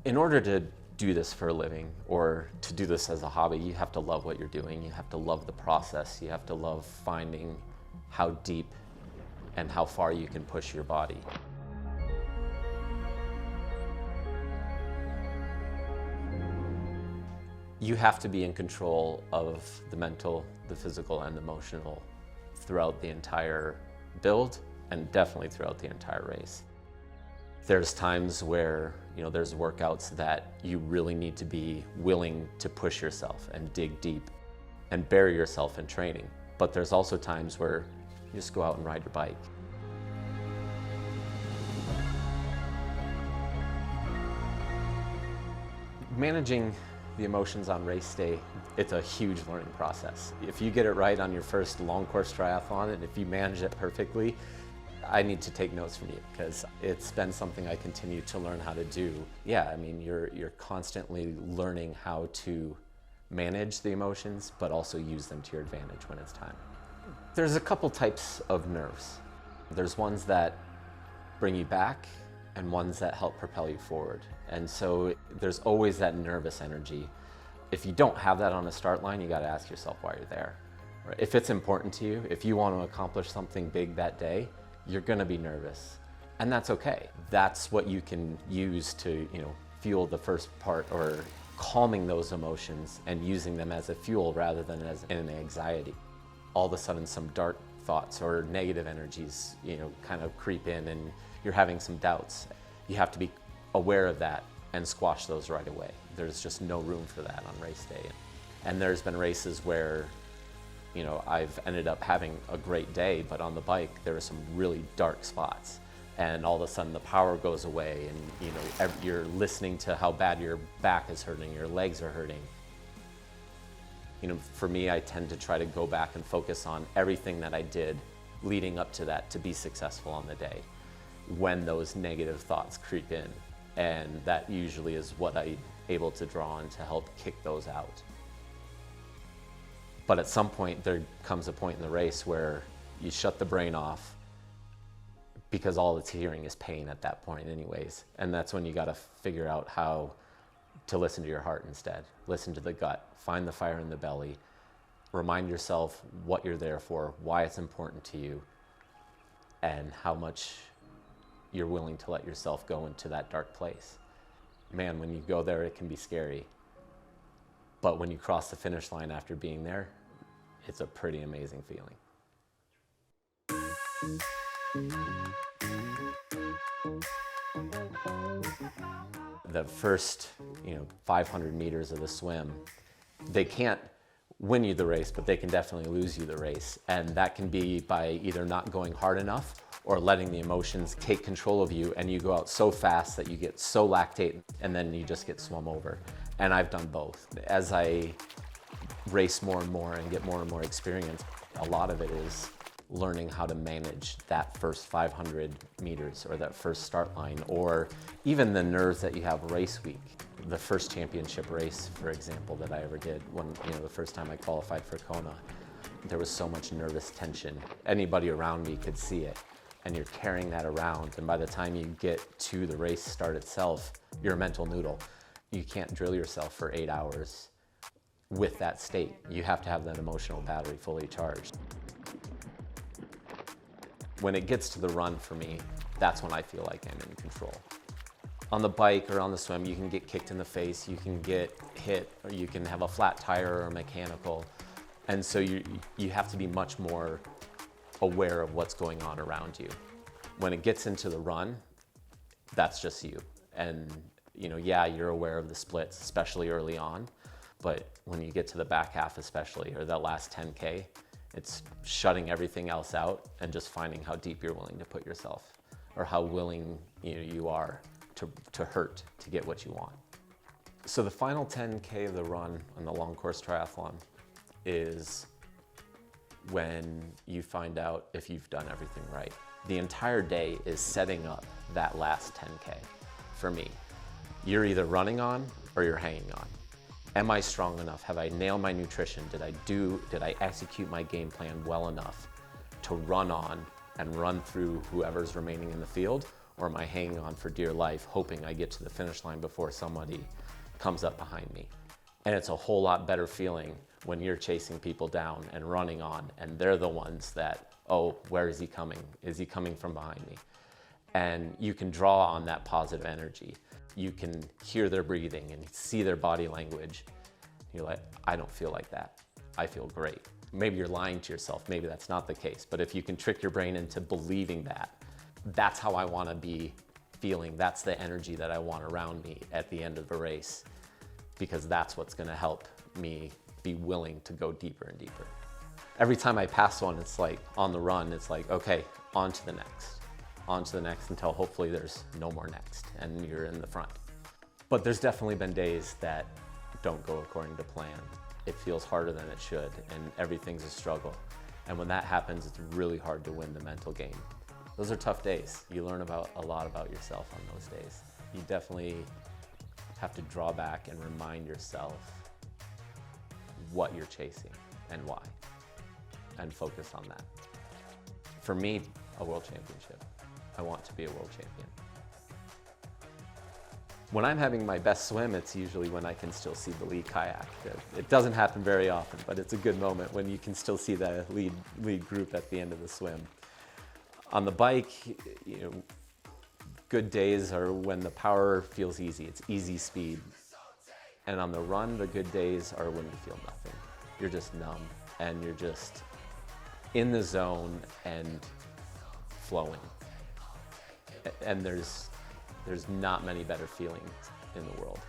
In order to do this for a living or to do this as a hobby, you have to love what you're doing. You have to love the process. You have to love finding how deep and how far you can push your body. You have to be in control of the mental, the physical, and the emotional throughout the entire build and definitely throughout the entire race. There's times where, there's workouts that you really need to be willing to push yourself and dig deep and bury yourself in training. But there's also times where you just go out and ride your bike. Managing the emotions on race day, it's a huge learning process. If you get it right on your first long course triathlon, and if you manage it perfectly, I need to take notes from you because it's been something I continue to learn how to do. Yeah, I mean, you're constantly learning how to manage the emotions, but also use them to your advantage when it's time. There's a couple types of nerves. There's ones that bring you back and ones that help propel you forward. And so there's always that nervous energy. If you don't have that on the start line, you got to ask yourself why you're there. Right? If it's important to you, if you want to accomplish something big that day, you're going to be nervous, and that's okay. That's what you can use to, fuel the first part, or calming those emotions and using them as a fuel rather than as an anxiety. All of a sudden some dark thoughts or negative energies, kind of creep in and you're having some doubts. You have to be aware of that and squash those right away. There's just no room for that on race day. And there's been races where I've ended up having a great day, but on the bike there are some really dark spots, and all of a sudden the power goes away, and you're listening to how bad your back is hurting, your legs are hurting. For me, I tend to try to go back and focus on everything that I did leading up to that to be successful on the day when those negative thoughts creep in, and that usually is what I'm able to draw on to help kick those out. But at some point, there comes a point in the race where you shut the brain off because all it's hearing is pain at that point anyways. And that's when you got to figure out how to listen to your heart instead. Listen to the gut, find the fire in the belly, remind yourself what you're there for, why it's important to you, and how much you're willing to let yourself go into that dark place. Man, when you go there, it can be scary. But when you cross the finish line after being there, it's a pretty amazing feeling. The first, 500 meters of the swim, they can't win you the race, but they can definitely lose you the race. And that can be by either not going hard enough or letting the emotions take control of you, and you go out so fast that you get so lactate and then you just get swum over. And I've done both. As I race more and more and get more and more experience, a lot of it is learning how to manage that first 500 meters or that first start line, or even the nerves that you have race week. The first championship race, for example, that I ever did, when the first time I qualified for Kona, there was so much nervous tension. Anybody around me could see it, and you're carrying that around, and by the time you get to the race start itself, you're a mental noodle. You can't drill yourself for 8 hours with that state. You have to have that emotional battery fully charged. When it gets to the run for me, that's when I feel like I'm in control. On the bike or on the swim, you can get kicked in the face, you can get hit, or you can have a flat tire or mechanical. And so you have to be much more aware of what's going on around you. When it gets into the run, that's just you. And yeah, you're aware of the splits, especially early on, but when you get to the back half especially, or that last 10K, it's shutting everything else out and just finding how deep you're willing to put yourself, or how willing you are to hurt to get what you want. So the final 10K of the run on the long course triathlon is when you find out if you've done everything right. The entire day is setting up that last 10K for me. You're either running on or you're hanging on. Am I strong enough? Have I nailed my nutrition? Did I execute my game plan well enough to run on and run through whoever's remaining in the field? Or am I hanging on for dear life, hoping I get to the finish line before somebody comes up behind me? And it's a whole lot better feeling when you're chasing people down and running on, and they're the ones that, oh, where is he coming? Is he coming from behind me? And you can draw on that positive energy. You can hear their breathing and see their body language. You're like, I don't feel like that. I feel great. Maybe you're lying to yourself. Maybe that's not the case. But if you can trick your brain into believing that, that's how I want to be feeling. That's the energy that I want around me at the end of the race, because that's what's going to help me be willing to go deeper and deeper. Every time I pass one, it's like on the run, it's like, okay, on to the next until hopefully there's no more next and you're in the front. But there's definitely been days that don't go according to plan. It feels harder than it should and everything's a struggle. And when that happens, it's really hard to win the mental game. Those are tough days. You learn a lot about yourself on those days. You definitely have to draw back and remind yourself what you're chasing and why, and focus on that. For me, a world championship. I want to be a world champion. When I'm having my best swim, it's usually when I can still see the lead kayak. It doesn't happen very often, but it's a good moment when you can still see the lead group at the end of the swim. On the bike, good days are when the power feels easy. It's easy speed. And on the run, the good days are when you feel nothing. You're just numb and you're just in the zone and flowing. And there's not many better feelings in the world.